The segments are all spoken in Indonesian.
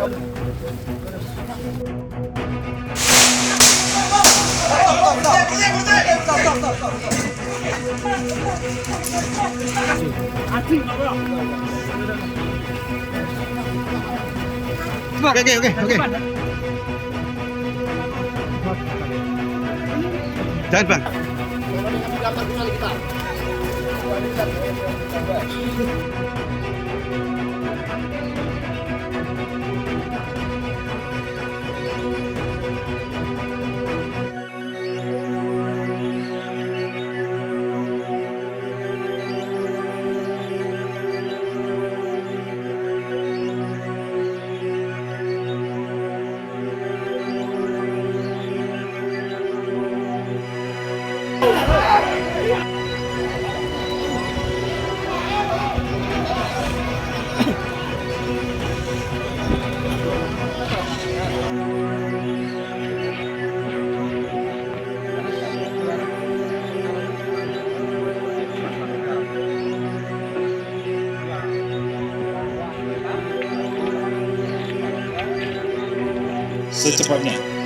Oke. Jangan, Bang.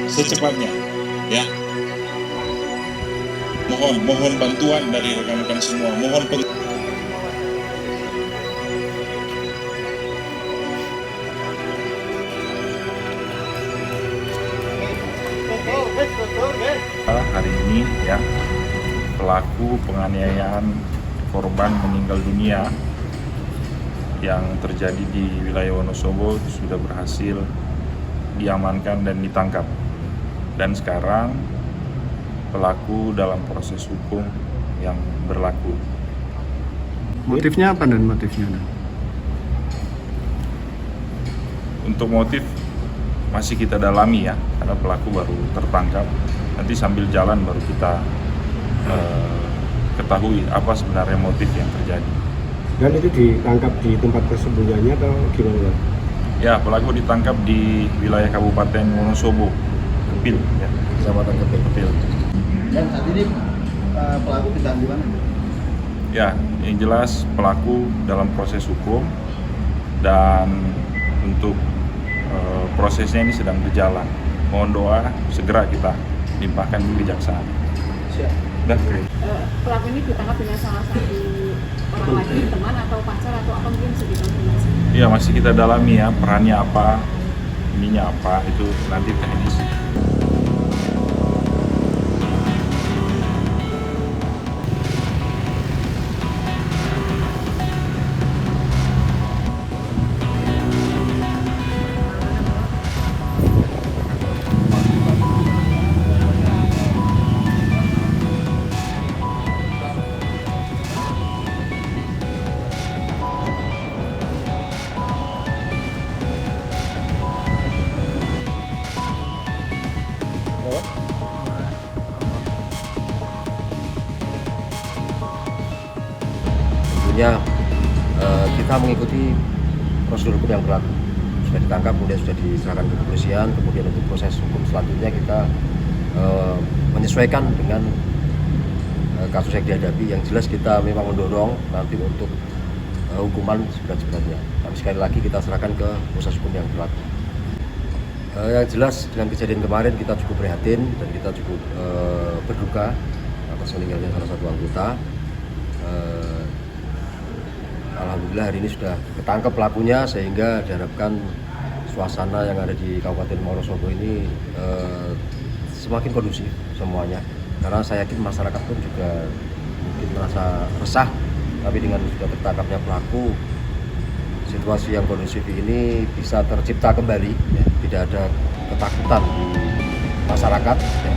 Secepatnya ya, mohon bantuan dari rekan-rekan semua, hari ini ya, pelaku penganiayaan korban meninggal dunia yang terjadi di wilayah Wonosobo sudah berhasil diamankan dan ditangkap, dan sekarang pelaku dalam proses hukum yang berlaku. Motifnya apa dan motifnya? Untuk motif masih kita dalami ya, karena pelaku baru tertangkap. Nanti sambil jalan baru kita ketahui apa sebenarnya motif yang terjadi. Dan itu ditangkap di tempat persembunyiannya atau gimana? Ya, pelaku ditangkap di wilayah Kabupaten Wonosobo, Kepil ya, Kecamatan Kepil. Dan saat ini pelaku ditahan di mana? Ya, yang jelas pelaku dalam proses hukum, dan untuk prosesnya ini sedang berjalan. Mohon doa segera kita limpahkan ke kejaksaan. Siap. Pelaku ini ditangkap dengan salah satu orang lagi, teman atau pacar atau apa, mungkin bisa dikonfirmasi? Ya, masih kita dalami ya, perannya apa, ininya apa, itu nanti teknis. Tentunya kita mengikuti prosedur hukum yang berlaku. Sudah ditangkap, kemudian sudah diserahkan ke kepolisian, kemudian untuk proses hukum selanjutnya kita menyesuaikan dengan kasus yang dihadapi. Yang jelas kita memang mendorong nanti untuk hukuman seberat-beratnya. Tapi sekali lagi kita serahkan ke proses hukum yang berlaku. Yang jelas dengan kejadian kemarin kita cukup prihatin dan kita cukup berduka atas meninggalnya salah satu anggota. Alhamdulillah hari ini sudah ketangkep pelakunya, sehingga diharapkan suasana yang ada di Kabupaten Wonosobo ini semakin kondusif semuanya. Karena saya yakin masyarakat pun juga mungkin merasa resah, tapi dengan sudah tertangkapnya pelaku, situasi yang kondusif ini bisa tercipta kembali, ya. Tidak ada ketakutan di masyarakat, ya.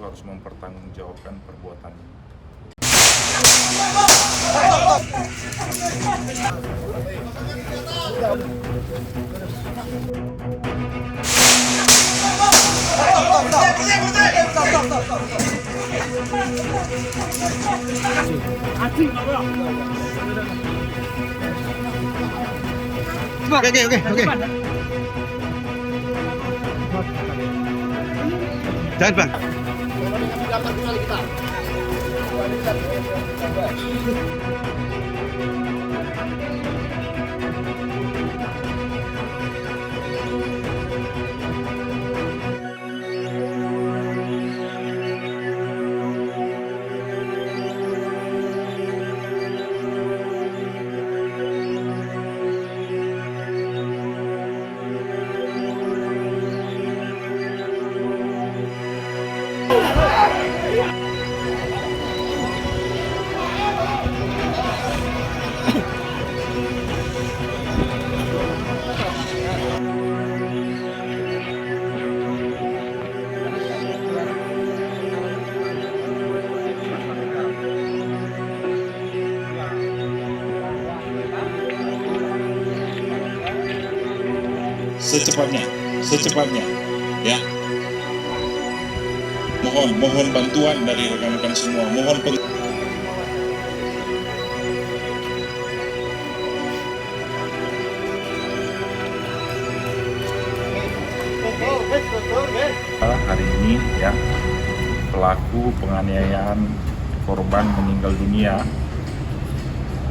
harus mempertanggungjawabkan perbuatannya. Oke. Jangan bang. Secepatnya, ya. Mohon bantuan dari rekan-rekan semua. Hari ini ya, pelaku penganiayaan korban meninggal dunia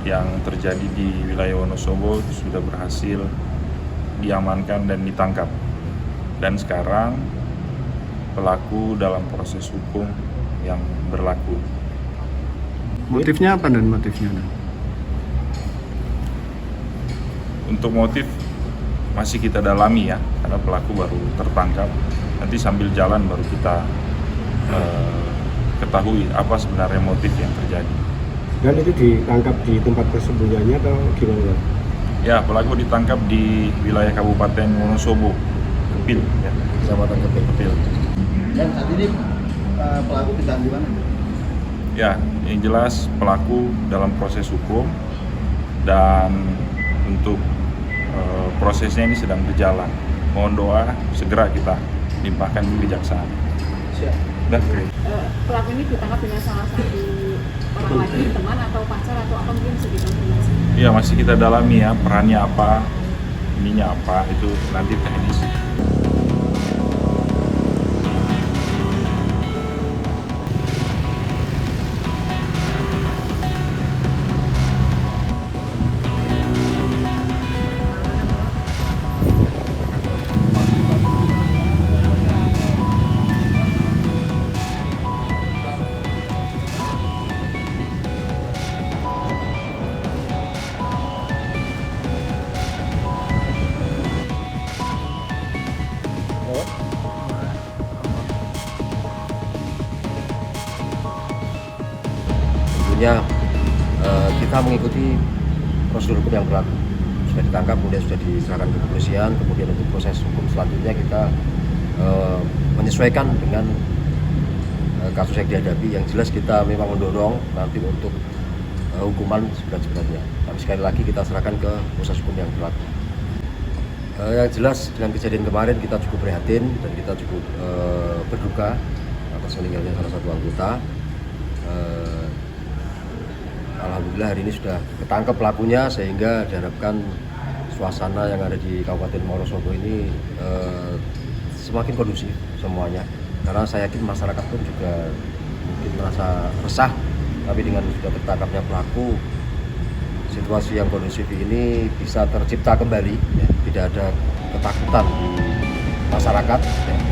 yang terjadi di wilayah Wonosobo sudah berhasil diamankan dan ditangkap. Dan sekarang pelaku dalam proses hukum yang berlaku. Motifnya apa dan motifnya? Untuk motif masih kita dalami ya, karena pelaku baru tertangkap. Nanti sambil jalan baru kita ketahui apa sebenarnya motif yang terjadi. Dan itu ditangkap di tempat persembunyiannya atau gimana? Ya, pelaku ditangkap di wilayah Kabupaten Wonosobo, Kepil ya. Kecamatan Kepil. Dan saat ini pelaku ditahan di mana? Ya, yang jelas pelaku dalam proses hukum dan untuk prosesnya ini sedang berjalan. Mohon doa segera kita limpahkan ke kejaksaan. Siap. Pelaku ini ditangkap dengan salah satu orang lagi, teman atau pacar atau apa mungkin segitu informasi? Ya, masih kita dalami ya, perannya apa, ininya apa, itu nanti teknis. Tentunya kita mengikuti prosedur hukum yang berlaku. Sudah ditangkap, kemudian sudah diserahkan ke kepolisian, kemudian untuk proses hukum selanjutnya kita menyesuaikan dengan kasus yang dihadapi. Yang jelas kita memang mendorong nanti untuk hukuman seberat-beratnya. Tapi sekali lagi kita serahkan ke proses hukum yang berlaku. Yang jelas dengan kejadian kemarin kita cukup prihatin dan kita cukup berduka atas meninggalnya salah satu anggota. Alhamdulillah hari ini sudah ketangkep pelakunya, sehingga diharapkan suasana yang ada di Kabupaten Wonosobo ini semakin kondusif semuanya. Karena saya yakin masyarakat pun juga mungkin merasa resah, tapi dengan sudah tertangkapnya pelaku, situasi yang kondusif ini bisa tercipta kembali, ya. Tidak ada ketakutan di masyarakat, ya.